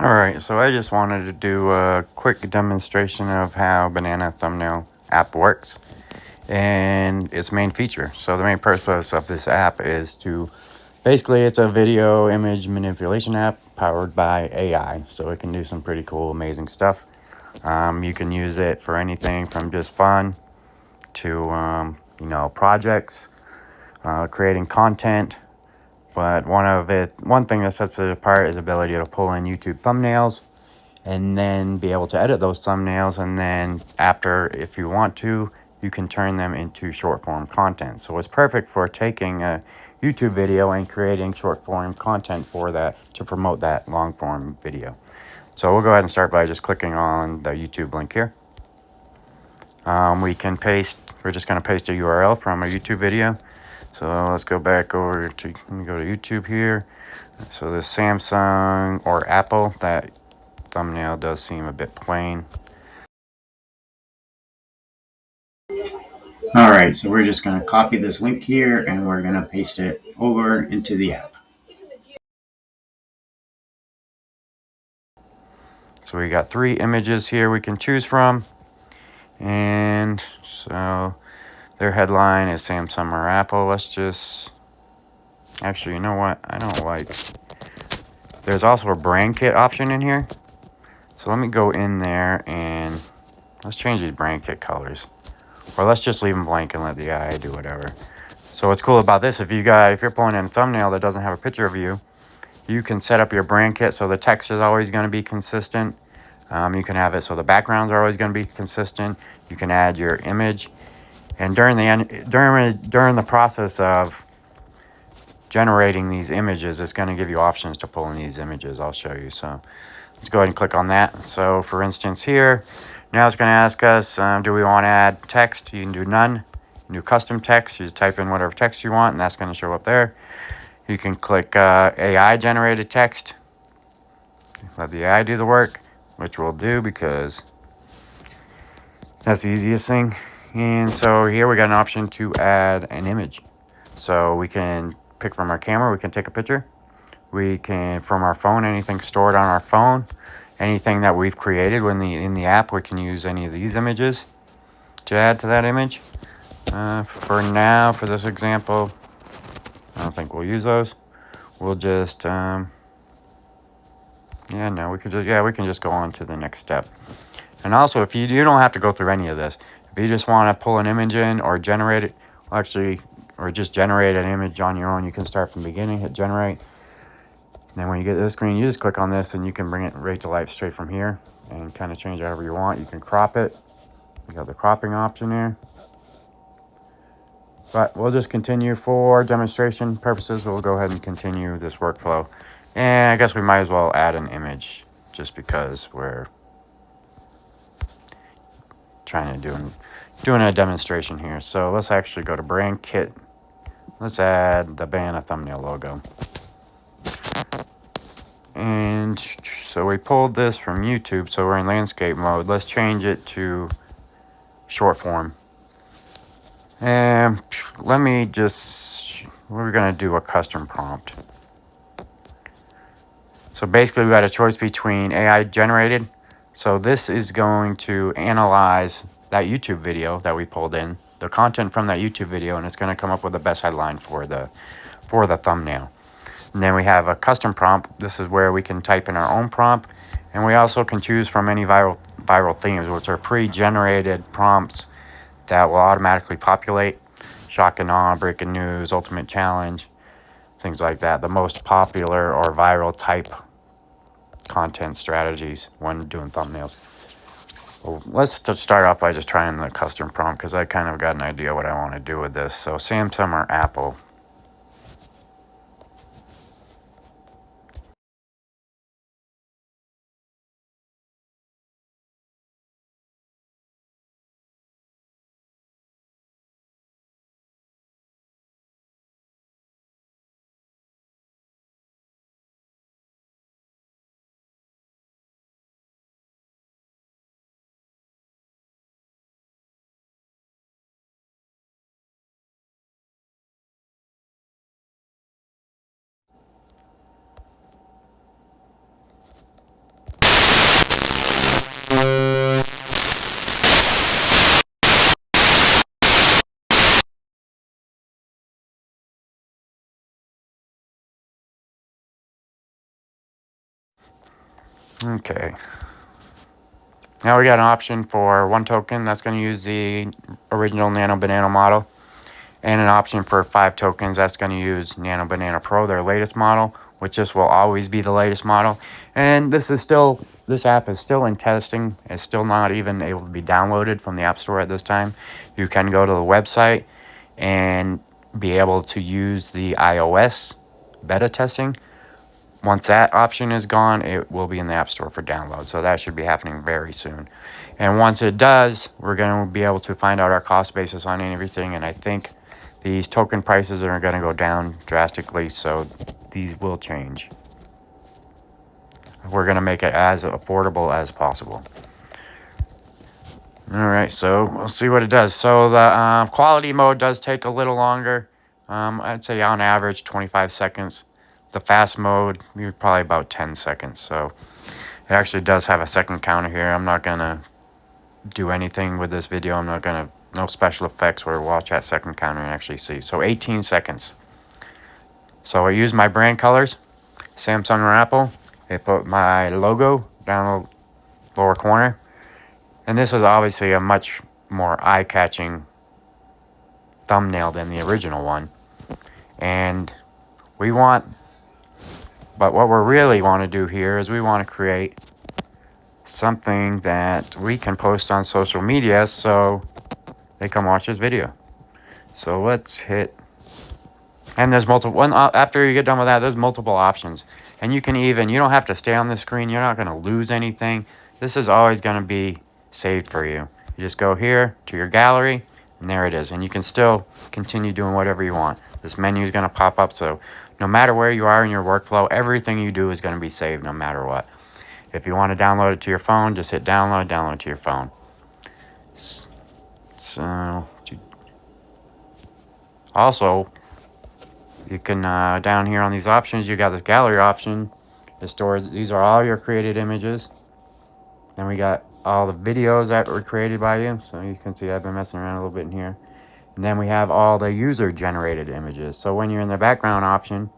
Alright, so I just wanted to do a quick demonstration of how Banana Thumbnail app works and its main feature. So the main purpose of this app is to, basically it's a video image manipulation app powered by AI. So it can do some pretty cool, amazing stuff. You can use it for anything from just fun to, projects, creating content. But one thing that sets it apart is the ability to pull in YouTube thumbnails and then be able to edit those thumbnails. And then after, if you want to, you can turn them into short form content. So it's perfect for taking a YouTube video and creating short form content for that to promote that long form video. So we'll go ahead and start by just clicking on the YouTube link here. We're just going to paste a URL from a YouTube video. So let's go back over to, let me go to YouTube here. So the Samsung or Apple, that thumbnail does seem a bit plain. All right, so we're just going to copy this link here and we're going to paste it over into the app. So we got 3 images here we can choose from. And so their headline is Samsung or Apple. Let's just, actually, you know what? I don't like, there's also a brand kit option in here. So let me go in there and let's change these brand kit colors. Or let's just leave them blank and let the AI do whatever. So what's cool about this, if you're pulling in a thumbnail that doesn't have a picture of you, you can set up your brand kit so the text is always going to be consistent. You can have it so the backgrounds are always going to be consistent. You can add your image. And during the process of generating these images, it's going to give you options to pull in these images. I'll show you. So let's go ahead and click on that. So for instance here, now it's going to ask us, do we want to add text? You can do none. You can do custom text. You just type in whatever text you want and that's going to show up there. You can click AI generated text. Let the AI do the work, which we'll do because that's the easiest thing. And so here we got an option to add an image. So we can pick from our camera, we can take a picture. We can, from our phone, anything stored on our phone, anything that we've created in the app, we can use any of these images to add to that image. For now, for this example, I don't think we'll use those. We'll just, we can just go on to the next step. And also, if you don't have to go through any of this. If you just want to pull an image in or generate it, or just generate an image on your own, you can start from the beginning, hit generate. And then when you get to this screen, you just click on this and you can bring it right to life straight from here and kind of change it however you want. You can crop it. You got the cropping option here. But we'll just continue for demonstration purposes. We'll go ahead and continue this workflow. And I guess we might as well add an image just because we're trying to doing a demonstration here. So let's actually go to brand kit. Let's add the Banana thumbnail logo. And so we pulled this from YouTube, so we're in landscape mode. Let's change it to short form. And we're gonna do a custom prompt. So basically we got a choice between AI generated. So this is going to analyze that YouTube video that we pulled in, the content from that YouTube video, and it's going to come up with the best headline for the thumbnail. And then we have a custom prompt. This is where we can type in our own prompt, and we also can choose from any viral themes, which are pre-generated prompts that will automatically populate. Shock and awe, breaking news, ultimate challenge, things like that. The most popular or viral type content strategies when doing thumbnails. Well, let's just start off by just trying the custom prompt because I kind of got an idea what I want to do with this. So Samsung or Apple. Okay. Now we got an option for 1 token that's going to use the original Nano Banana model, and an option for 5 tokens that's going to use Nano Banana Pro, their latest model, which this will always be the latest model. And this app is still in testing. It's still not even able to be downloaded from the App Store at this time. You can go to the website and be able to use the iOS beta testing. Once that option is gone, it will be in the App Store for download. So that should be happening very soon. And once it does, we're going to be able to find out our cost basis on everything. And I think these token prices are going to go down drastically. So these will change. We're going to make it as affordable as possible. All right, so we'll see what it does. So the quality mode does take a little longer. I'd say on average 25 seconds. The fast mode, you're probably about 10 seconds. So it actually does have a second counter here. I'm not going to do anything with this video. I'm not going to, no special effects where watch that second counter and actually see. So 18 seconds. So I use my brand colors, Samsung or Apple. They put my logo down the lower corner. And this is obviously a much more eye-catching thumbnail than the original one. And but what we really want to do here is we want to create something that we can post on social media so they can watch this video. So let's hit, and there's multiple, after you get done with that, there's multiple options. And you don't have to stay on the screen. You're not going to lose anything. This is always going to be saved for you. You just go here to your gallery, and there it is. And you can still continue doing whatever you want. This menu is going to pop up, so no matter where you are in your workflow, everything you do is going to be saved no matter what. If you want to download it to your phone, just hit download it to your phone. So, also, you can, down here on these options, you got this gallery option. It stores, these are all your created images. Then we got all the videos that were created by you. So you can see I've been messing around a little bit in here. And then we have all the user-generated images. So when you're in the background option,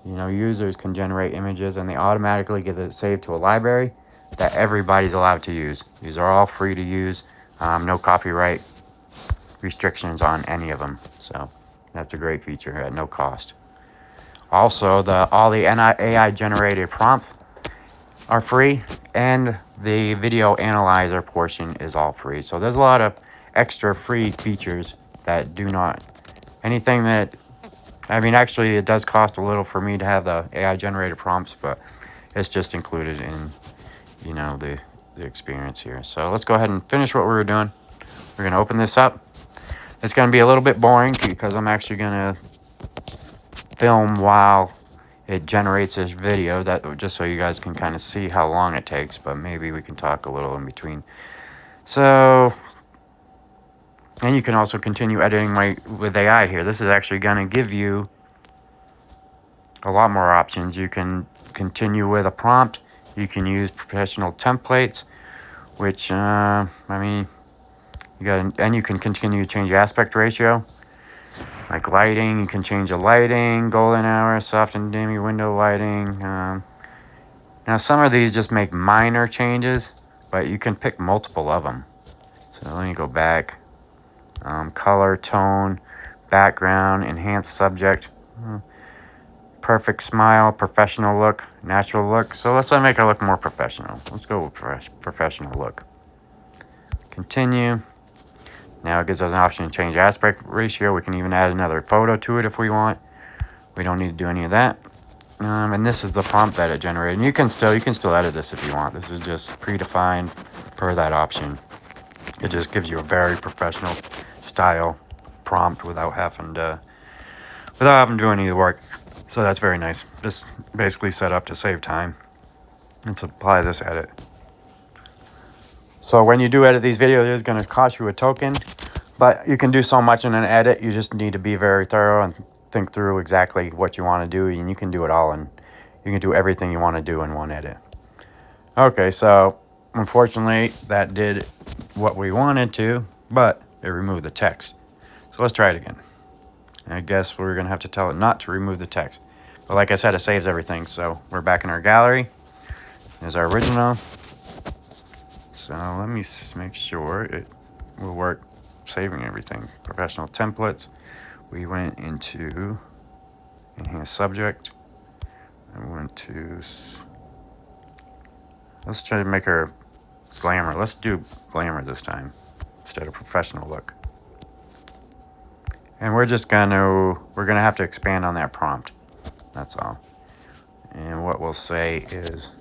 users can generate images and they automatically get it saved to a library that everybody's allowed to use. These are all free to use. No copyright restrictions on any of them. So that's a great feature at no cost. Also, all the AI-generated prompts are free, and the video analyzer portion is all free. So there's a lot of extra free features that do not, anything that, actually it does cost a little for me to have the AI generated prompts, but it's just included in, the experience here. So let's go ahead and finish what we were doing. We're going to open this up. It's going to be a little bit boring because I'm actually going to film while it generates this video, just so you guys can kind of see how long it takes, but maybe we can talk a little in between. So, and you can also continue editing with AI here. This is actually going to give you a lot more options. You can continue with a prompt. You can use professional templates, which, and you can continue to change the aspect ratio. Like lighting, you can change the lighting, golden hour, soft and dim window lighting. Now some of these just make minor changes, but you can pick multiple of them. So let me go back. Color, tone, background, enhanced subject, perfect smile, professional look, natural look. So let's make it look more professional. Let's go with professional look. Continue. Now it gives us an option to change aspect ratio. We can even add another photo to it if we want. We don't need to do any of that. And this is the prompt that it generated. And you can still edit this if you want. This is just predefined per that option. It just gives you a very professional style prompt without having to do any of the work. So that's very nice. Just basically set up to save time and to apply this edit. So when you do edit these videos, it's going to cost you a token, but you can do so much in an edit. You just need to be very thorough and think through exactly what you want to do, and you can do it all, and you can do everything you want to do in one edit. Okay, so unfortunately that did what we wanted to, but it removed the text. So let's try it again. I guess we're going to have to tell it not to remove the text. But like I said, it saves everything. So we're back in our gallery. is our original. So let me make sure it will work, saving everything. Professional templates. We went into enhance subject. I went to, let's try to make her glamour. Let's do glamour this time instead of professional look. And we're gonna have to expand on that prompt. That's all. And what we'll say is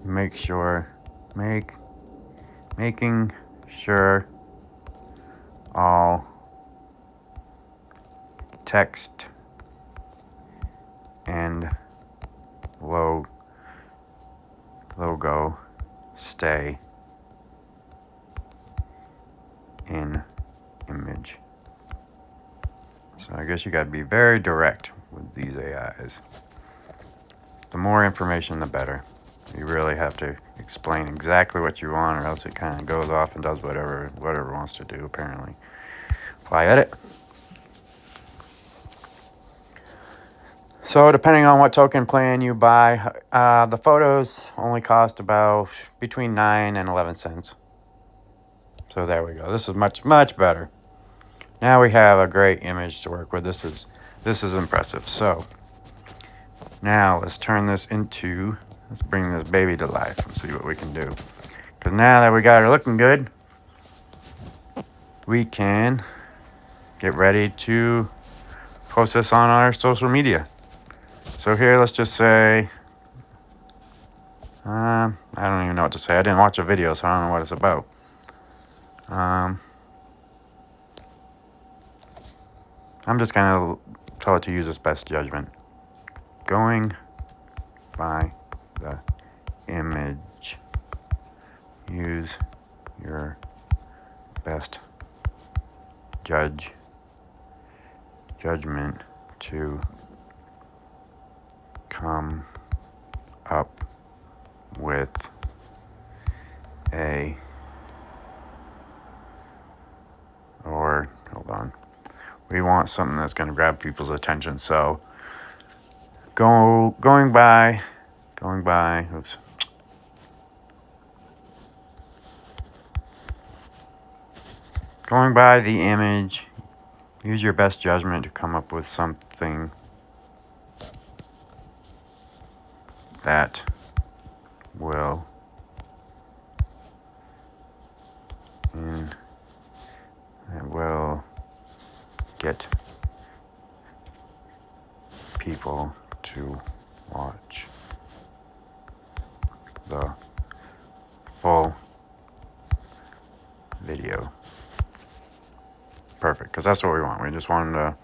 making sure all text and logo stay in image. So I guess you got to be very direct with these AIs. The more information, the better. You really have to explain exactly what you want, or else it kind of goes off and does whatever it wants to do, apparently. Apply edit. So depending on what token plan you buy, the photos only cost about between 9 and 11 cents. So there we go. This is much, much better. Now we have a great image to work with. This is impressive. So now let's turn this into, let's bring this baby to life and see what we can do. Because now that we got her looking good, we can get ready to post this on our social media. So here, let's just say, I don't even know what to say. I didn't watch a video, so I don't know what it's about. I'm just going to tell it to use its best judgment. Going by the image, use your best judgment to come up with hold on. We want something that's going to grab people's attention. So going by the image, use your best judgment to come up with something that will get people to watch the full video. Perfect, because that's what we want. We just want them to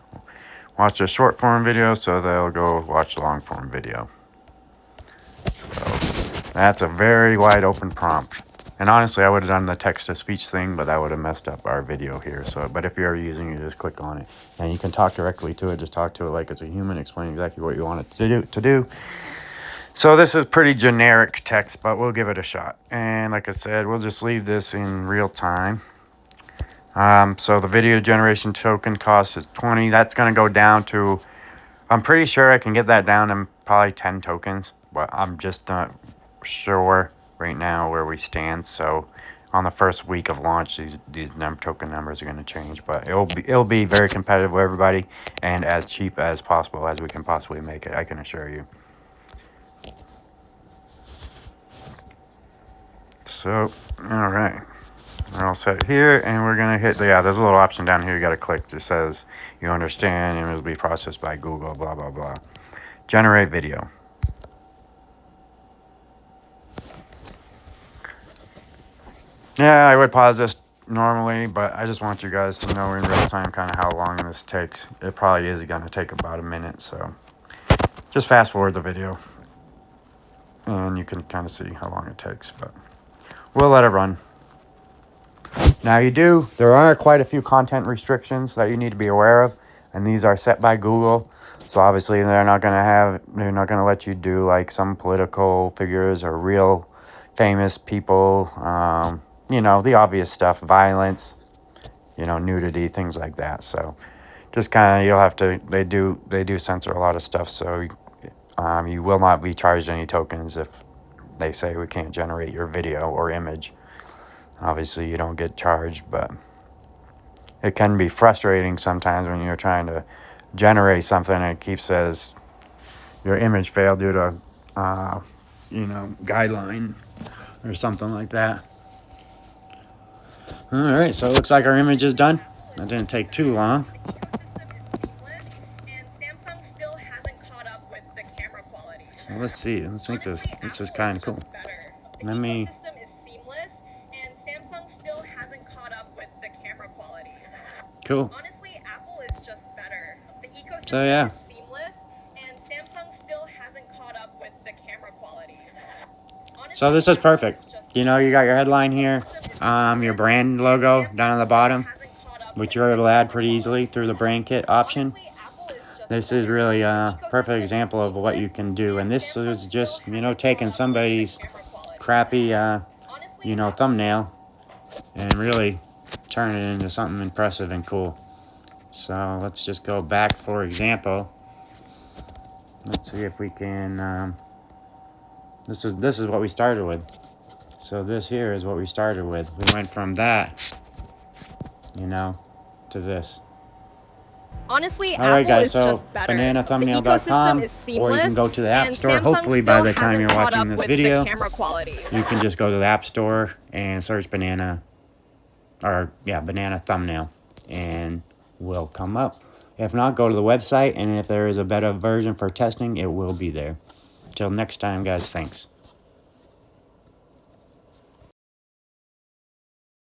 watch a short form video, so they'll go watch a long form video. So that's a very wide open prompt. And honestly, I would have done the text to speech thing, but that would have messed up our video here. So, but if you're using it, just click on it, and you can talk directly to it. Just talk to it like it's a human, explain exactly what you want it to do. So this is pretty generic text, but we'll give it a shot. And like I said, we'll just leave this in real time. So the video generation token cost is 20. That's going to go down to, I'm pretty sure I can get that down to probably 10 tokens, but I'm just not sure right now where we stand. So on the first week of launch, these token numbers are going to change, but it'll be very competitive with everybody and as cheap as possible as we can possibly make it, I can assure you. So, all right, we're all set here, and we're gonna hit there's a little option down here you gotta click. It says you understand and it will be processed by Google, blah blah blah. Generate video. Yeah, I would pause this normally, but I just want you guys to know in real time kind of how long this takes. It probably is gonna take about a minute, so just fast forward the video and you can kind of see how long it takes, but we'll let it run. Now there are quite a few content restrictions that you need to be aware of, and these are set by Google. So obviously they're not going to let you do like some political figures or real famous people, the obvious stuff, violence, nudity, things like that. So just kind of, they do censor a lot of stuff. So You will not be charged any tokens if they say we can't generate your video or image. Obviously, you don't get charged, but it can be frustrating sometimes when you're trying to generate something and it keeps says your image failed due to, guideline or something like that. All right, so it looks like our image is done. That didn't take too long. So let's see. Let's make this. This is kind of cool. Let me. Cool. Honestly, Apple is just better. The ecosystem So yeah. is seamless, and Samsung still hasn't caught up with the camera quality. Honestly, So this is perfect. You know, you got your headline here, your brand logo down at the bottom, which you're able to add pretty easily through the brand kit option. This is really a perfect example of what you can do, and this is just, taking somebody's crappy, thumbnail and really turn it into something impressive and cool. So let's just go back, for example. Let's see if we can, this is what we started with. So this here is what we started with. We went from that, to this. Honestly, All right, Apple guys, is so just better. bananathumbnail.com, The ecosystem is or you can go to the App Store. Hopefully by the time you're watching this video, you can just go to the App Store and search banana thumbnail, and will come up. If not, go to the website, and if there is a better version for testing, it will be there. Till next time, guys, thanks.